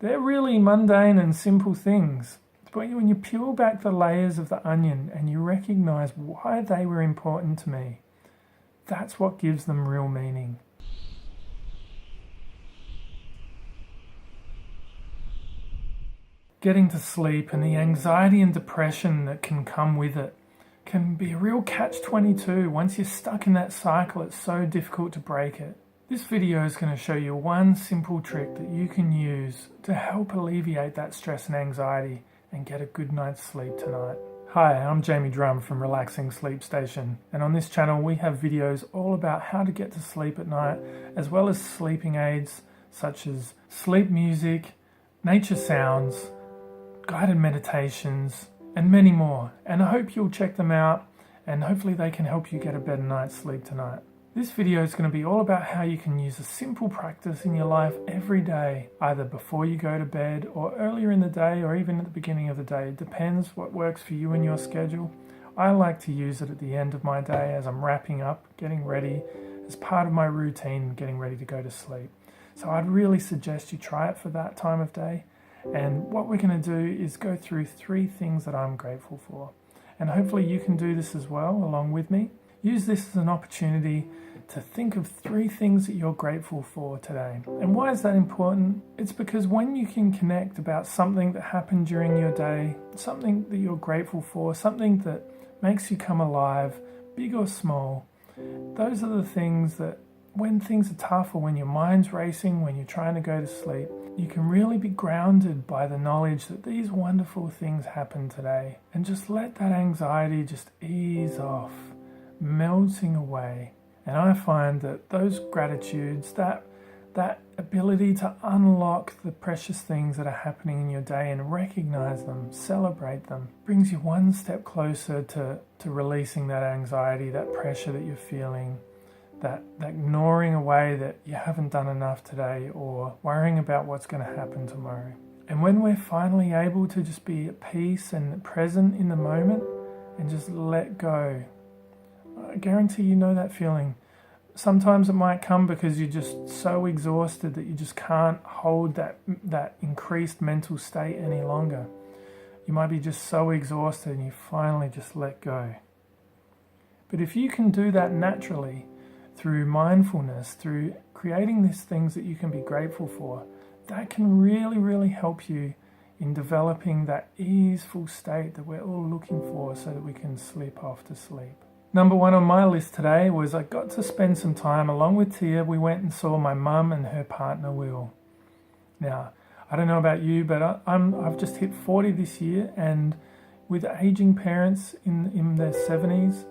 They're really mundane and simple things, but when you peel back the layers of the onion and you recognize why they were important to me, that's what gives them real meaning. Getting to sleep and the anxiety and depression that can come with it can be a real catch-22. Once you're stuck in that cycle, it's so difficult to break it. This video is going to show you one simple trick that you can use to help alleviate that stress and anxiety and get a good night's sleep tonight. Hi, I'm Jamie Drum from Relaxing Sleep Station, and on this channel we have videos all about how to get to sleep at night, as well as sleeping aids such as sleep music, nature sounds, guided meditations, and many more. And I hope you'll check them out, and hopefully they can help you get a better night's sleep tonight. This video is going to be all about how you can use a simple practice in your life every day, either before you go to bed or earlier in the day or even at the beginning of the day. It depends what works for you and your schedule. I like to use it at the end of my day as I'm wrapping up, getting ready, as part of my routine, getting ready to go to sleep. So I'd really suggest you try it for that time of day. And what we're going to do is go through 3 things that I'm grateful for. And hopefully you can do this as well along with me. Use this as an opportunity to think of 3 things that you're grateful for today. And why is that important? It's because when you can connect about something that happened during your day, something that you're grateful for, something that makes you come alive, big or small, those are the things that when things are tough or when your mind's racing, when you're trying to go to sleep, you can really be grounded by the knowledge that these wonderful things happened today, and just let that anxiety just ease off, melting away. And I find that those gratitudes, that ability to unlock the precious things that are happening in your day and recognize them, celebrate them, brings you one step closer to releasing that anxiety, that pressure that you're feeling, that ignoring away that you haven't done enough today or worrying about what's going to happen tomorrow. And when we're finally able to just be at peace and present in the moment and just let go, I guarantee you know that feeling. Sometimes it might come because you're just so exhausted that you just can't hold that increased mental state any longer. You might be just so exhausted and you finally just let go. But if you can do that naturally, through mindfulness, through creating these things that you can be grateful for, that can really, really help you in developing that easeful state that we're all looking for so that we can slip off to sleep. Number 1 on my list today was I got to spend some time along with Tia. We went and saw my mum and her partner Will. Now, I don't know about you, but I've just hit 40 this year, and with aging parents in their 70s,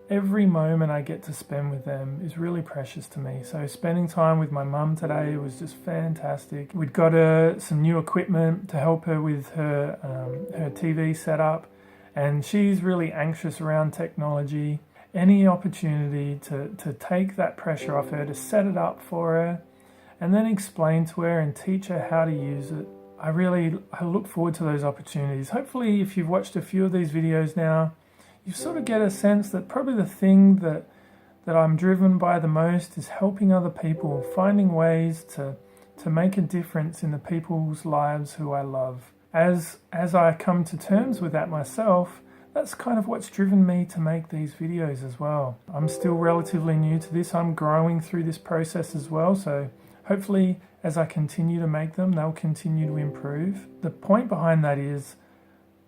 every moment I get to spend with them is really precious to me. So spending time with my mum today was just fantastic. We'd got her some new equipment to help her with her TV setup, and she's really anxious around technology. Any opportunity to take that pressure off her, to set it up for her, and then explain to her and teach her how to use it. I look forward to those opportunities. Hopefully, if you've watched a few of these videos now, you sort of get a sense that probably the thing that I'm driven by the most is helping other people, finding ways to make a difference in the people's lives who I love. As I come to terms with that myself, that's kind of what's driven me to make these videos as well. I'm still relatively new to this. I'm growing through this process as well, so hopefully as I continue to make them, they'll continue to improve. The point behind that is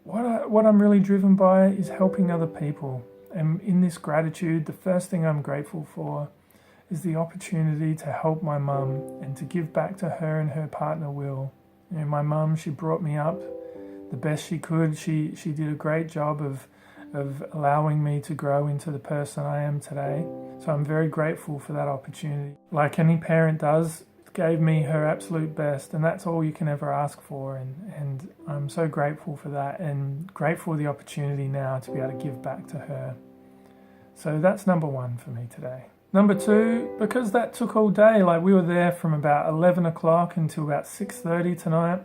what I'm really driven by is helping other people. And in this gratitude, the first thing I'm grateful for is the opportunity to help my mum and to give back to her and her partner Will. You know, my mum, she brought me up the best she could. She did a great job of allowing me to grow into the person I am today. So I'm very grateful for that opportunity. Like any parent does, gave me her absolute best, and that's all you can ever ask for, and I'm so grateful for that, and grateful for the opportunity now to be able to give back to her. So that's number 1 for me today. Number 2, because that took all day, like we were there from about 11 o'clock until about 6:30 tonight.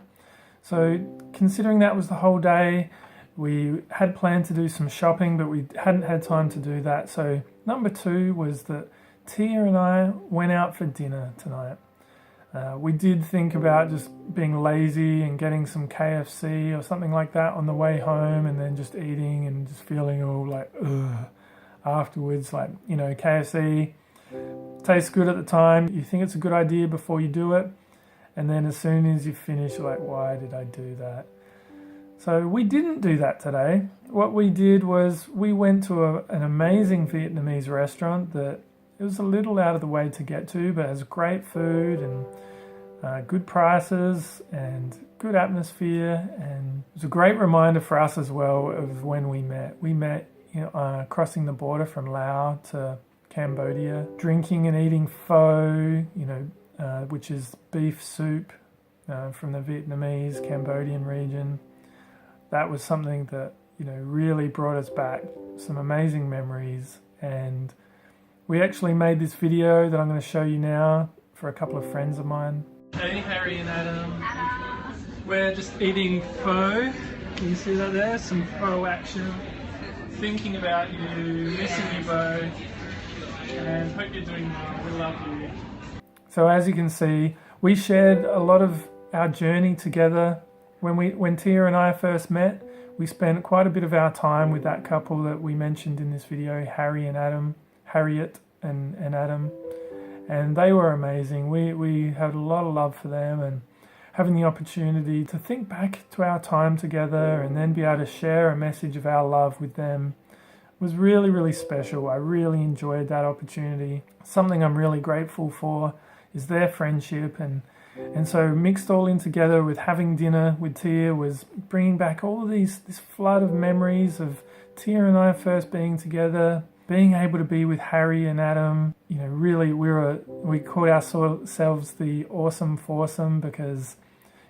So considering that was the whole day, we had planned to do some shopping, but we hadn't had time to do that. So number 2 was that Tia and I went out for dinner tonight. We did think about just being lazy and getting some KFC or something like that on the way home, and then just eating and just feeling all like ugh afterwards. Like, you know, KFC tastes good at the time. You think it's a good idea before you do it, and then as soon as you finish, you're like, why did I do that? So we didn't do that today. What we did was we went to an amazing Vietnamese restaurant that it was a little out of the way to get to, but has great food and good prices and good atmosphere. And it was a great reminder for us as well of when we met. We met, you know, crossing the border from Laos to Cambodia, drinking and eating pho, you know, which is beef soup from the Vietnamese, Cambodian region. That was something that, you know, really brought us back some amazing memories. And we actually made this video that I'm going to show you now for a couple of friends of mine. Hey, Harry and Adam. We're just eating pho. Can you see that there? Some pho action. Thinking about you, missing you both, and hope you're doing well. We love you. So as you can see, we shared a lot of our journey together. When Tia and I first met, we spent quite a bit of our time with that couple that we mentioned in this video, Harriet and Adam, and they were amazing. We had a lot of love for them, and having the opportunity to think back to our time together and then be able to share a message of our love with them was really, really special. I really enjoyed that opportunity. Something I'm really grateful for is their friendship, and so mixed all in together with having dinner with Tia was bringing back all of this flood of memories of Tia and I first being together, being able to be with Harry and Adam. You know, really we called ourselves the awesome foursome because,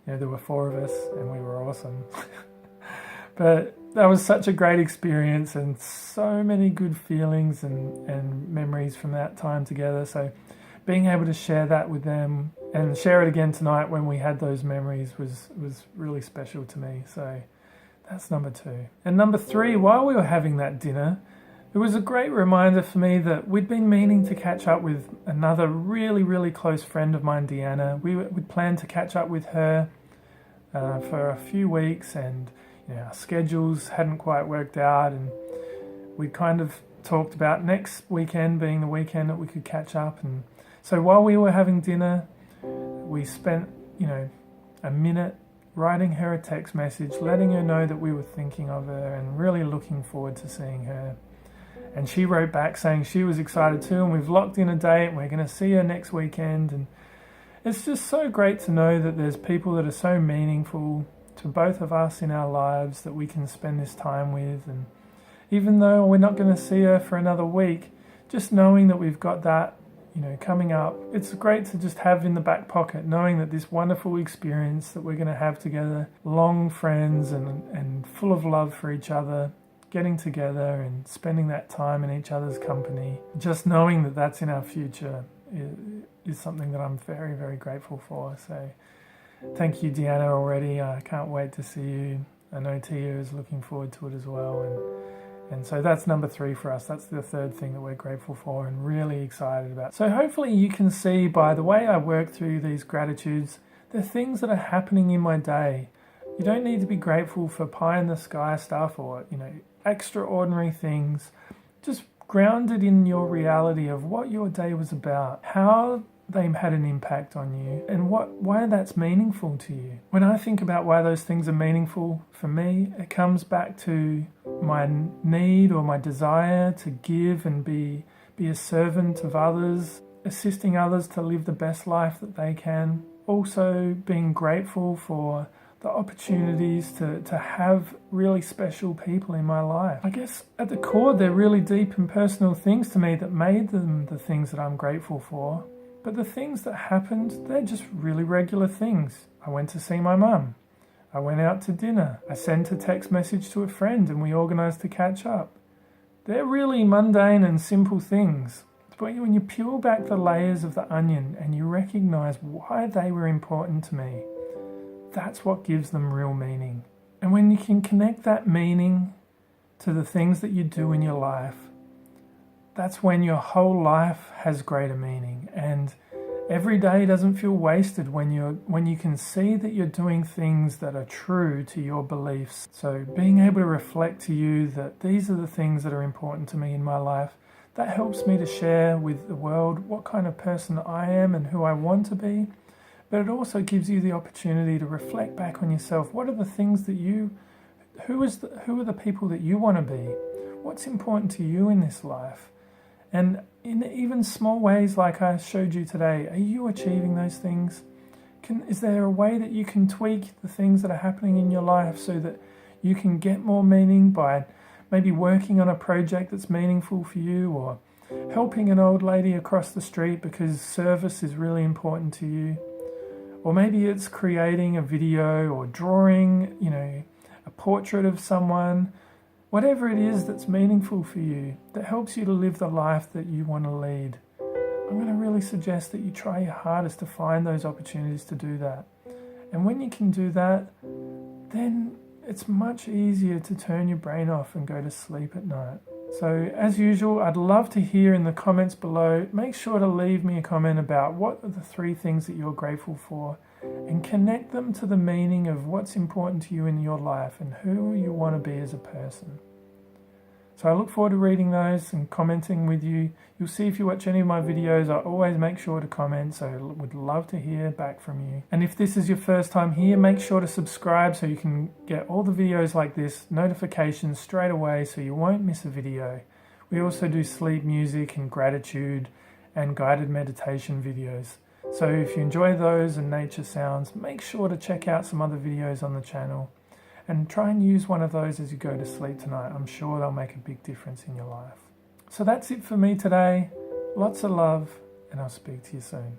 you know, there were four of us and we were awesome. But that was such a great experience and so many good feelings and memories from that time together. So being able to share that with them and share it again tonight when we had those memories was really special to me. So that's number 2. And number 3, while we were having that dinner, it was a great reminder for me that we'd been meaning to catch up with another really, really close friend of mine, Deanna. We'd planned to catch up with her for a few weeks, and you know, our schedules hadn't quite worked out, and we kind of talked about next weekend being the weekend that we could catch up. And so while we were having dinner, we spent, you know, a minute writing her a text message, letting her know that we were thinking of her and really looking forward to seeing her. And she wrote back saying she was excited too, and we've locked in a date and we're going to see her next weekend. And it's just so great to know that there's people that are so meaningful to both of us in our lives that we can spend this time with. And even though we're not going to see her for another week, just knowing that we've got that, you know, coming up, it's great to just have in the back pocket, knowing that this wonderful experience that we're going to have together, long friends and full of love for each other, getting together and spending that time in each other's company, just knowing that that's in our future is something that I'm very, very grateful for. So thank you, Deanna, already. I can't wait to see you. I know Tia is looking forward to it as well. And so that's number 3 for us. That's the third thing that we're grateful for and really excited about. So hopefully you can see by the way I work through these gratitudes, the things that are happening in my day. You don't need to be grateful for pie in the sky stuff or, you know, extraordinary things. Just grounded in your reality of what your day was about, how they had an impact on you, and why that's meaningful to you. When I think about why those things are meaningful for me, it comes back to my need or my desire to give and be a servant of others, assisting others to live the best life that they can. Also being grateful for the opportunities to have really special people in my life. I guess at the core, they're really deep and personal things to me that made them the things that I'm grateful for. But the things that happened, they're just really regular things. I went to see my mum. I went out to dinner. I sent a text message to a friend and we organised to catch up. They're really mundane and simple things. But when you peel back the layers of the onion and you recognise why they were important to me, that's what gives them real meaning. And when you can connect that meaning to the things that you do in your life, that's when your whole life has greater meaning. And Every day doesn't feel wasted when you can see that you're doing things that are true to your beliefs. So being able to reflect to you that these are the things that are important to me in my life, that helps me to share with the world what kind of person I am and who I want to be. But it also gives you the opportunity to reflect back on yourself. What are the things that who are the people that you want to be? What's important to you in this life? And in even small ways like I showed you today, are you achieving those things? Is there a way that you can tweak the things that are happening in your life so that you can get more meaning by maybe working on a project that's meaningful for you, or helping an old lady across the street because service is really important to you? Or maybe it's creating a video or drawing, a portrait of someone. Whatever it is that's meaningful for you, that helps you to live the life that you want to lead, I'm going to really suggest that you try your hardest to find those opportunities to do that. And when you can do that, then it's much easier to turn your brain off and go to sleep at night. So as usual, I'd love to hear in the comments below. Make sure to leave me a comment about what are the 3 things that you're grateful for, and connect them to the meaning of what's important to you in your life and who you want to be as a person. So I look forward to reading those and commenting with you. You'll see if you watch any of my videos, I always make sure to comment, so I would love to hear back from you. And if this is your first time here, make sure to subscribe so you can get all the videos like this, notifications straight away so you won't miss a video. We also do sleep music and gratitude and guided meditation videos. So if you enjoy those and nature sounds, make sure to check out some other videos on the channel. And try and use one of those as you go to sleep tonight. I'm sure they'll make a big difference in your life. So that's it for me today. Lots of love, and I'll speak to you soon.